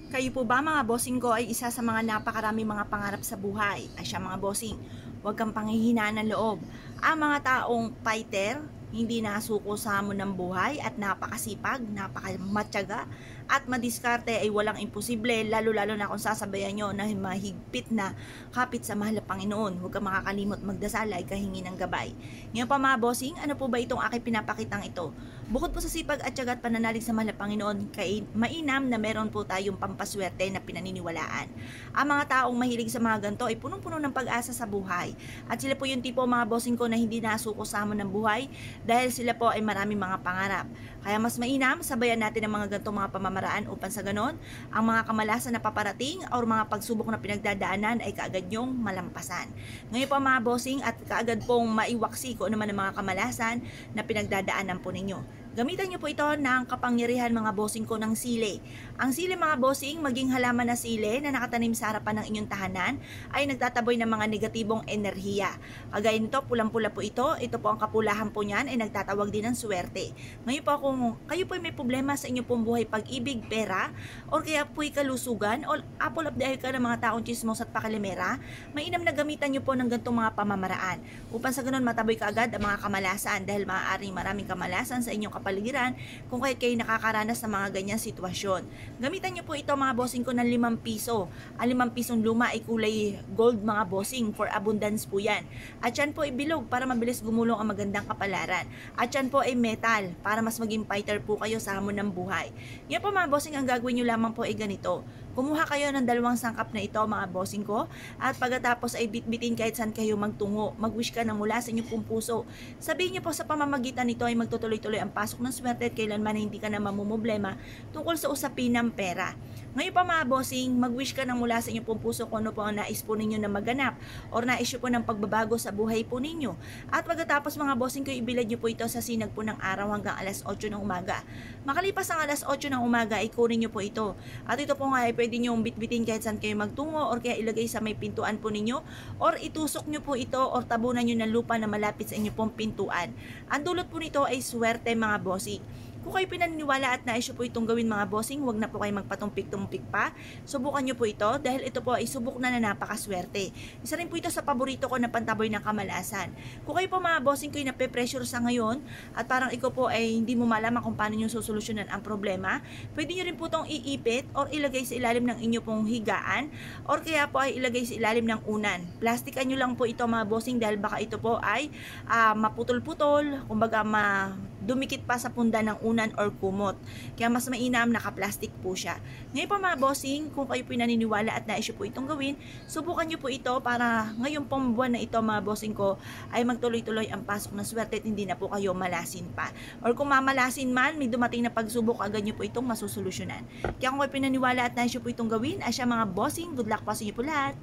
Kayo po ba mga bossing ko ay isa sa mga napakarami mga pangarap sa buhay? Ay siya mga bossing, huwag kang panghihinaan ng loob. Ang mga taong fighter, hindi nasuko sa hamon ng buhay at napakasipag, napakamatyaga at madiskarte ay walang imposible, lalo-lalo na kung sasabayan nyo na mahigpit na kapit sa mahal na Panginoon. Huwag kang makakalimot magdasal ay kahingi ng gabay. Ngayon pa mga bossing, ano po ba itong aking pinapakitang ito? Bukod po sa sipag at tiyaga at pananalig sa mahal na Panginoon, mainam na meron po tayong pampaswerte na pinaniniwalaan. Ang mga taong mahilig sa mga ganito ay punong-puno ng pag-asa sa buhay. At sila po yung tipo mga bossing ko na hindi nasuko sa hamon ng buhay dahil sila po ay maraming mga pangarap. Kaya mas mainam, sabayan natin ang mga ganitong mga pamamaraan upang sa ganon, ang mga kamalasan na paparating o mga pagsubok na pinagdadaanan ay kaagad nyong malampasan. Ngayon po mga bossing at kaagad pong maiwaksi ko naman ang mga kamalasan na pinagdadaanan po ninyo. Gamitan niyo po ito ng kapangyarihan mga bossing ko ng sili. Ang sili mga bossing, maging halaman na sili na nakatanim sa harapan ng inyong tahanan ay nagtataboy ng mga negatibong enerhiya. Kagaya nito, pulang-pula po ito. Ito po ang kapulahan po niyan ay nagtatawag din ng swerte. Ngayon po kung kayo po may problema sa inyong pong buhay, pag-ibig, pera, o kaya po'y kalusugan, o apple of the eye ka ng mga taong chismos at pakalimera, mainam na gamitan niyo po ng ganitong mga pamamaraan. Upang sa ganun mataboy kaagad ang mga kamalasan dahil maaaring maraming kamalasan sa inyong kapaligiran kung kayo nakakaranas ng mga ganyang sitwasyon. Gamitan niyo po ito mga bossing ko ng 5 piso. Ang 5 pisong luma ay kulay gold mga bossing, for abundance po yan. At yan po ay bilog para mabilis gumulong ang magandang kapalaran. At yan po ay metal para mas maging fighter po kayo sa hamon ng buhay. Yan po mga bossing, ang gagawin nyo lamang po ay ganito. Kumuha kayo ng 2 sangkap na ito mga bossing ko at pagkatapos ay bitbitin kahit saan kayo magtungo. Mag-wish ka ng mula sa inyong pong puso. Sabihin niyo po sa pamamagitan nito ay magtutuloy-tuloy ang pasok ng swerte at kailanman hindi ka na mamumblema tungkol sa usapin ng pera. Ngayon pa mga bossing, mag-wish ka ng mula sa inyong pong puso kung ano po ang nais po ninyo na maganap or nais po ng pagbabago sa buhay po ninyo. At pagkatapos mga bossing ko, ibilad niyo po ito sa sinag po ng araw hanggang alas 8 ng umaga. Makalipas ang alas 8 ng umaga, ay kunin niyo po ito. At ito po nga ay pwede niyo bitbitin kahit saan kayo magtungo or kaya ilagay sa may pintuan po ninyo or itusok niyo po ito or tabunan niyo ng lupa na malapit sa inyong pong pintuan. Ang dulot po nito ay swerte mga bossing. Kung kayo pinaniniwala at nais po itong gawin mga bossing, huwag na po kayo magpatumpik-tumpik pa. Subukan nyo po ito dahil ito po ay subok na napakaswerte. Isa rin po ito sa paborito ko na pantaboy ng kamalasan. Kung kayo po mga bossing ko ay nape-pressure sa ngayon at parang ikaw po ay hindi mo malaman kung paano nyo susolusyonan ang problema, pwede nyo rin po itong iipit or ilagay sa ilalim ng inyo pong higaan or kaya po ay ilagay sa ilalim ng unan. Plastikan nyo lang po ito mga bossing dahil baka ito po ay maputol-putol, kumbaga dumikit pa sa punda ng unan or kumot. Kaya mas mainam naka-plastic po siya. Ngayon pa mga bossing, kung kayo po naniniwala at nais po itong gawin, subukan nyo po ito para ngayon pong buwan na ito mga bossing ko ay magtuloy-tuloy ang pasok ng swerte at hindi na po kayo malasin pa. Or kung mamalasin man, may dumating na pagsubok, agad nyo po itong masusolusyonan. Kaya kung kayo pinaniwala at nais po itong gawin, asya mga bossing, good luck po sa inyo po lahat.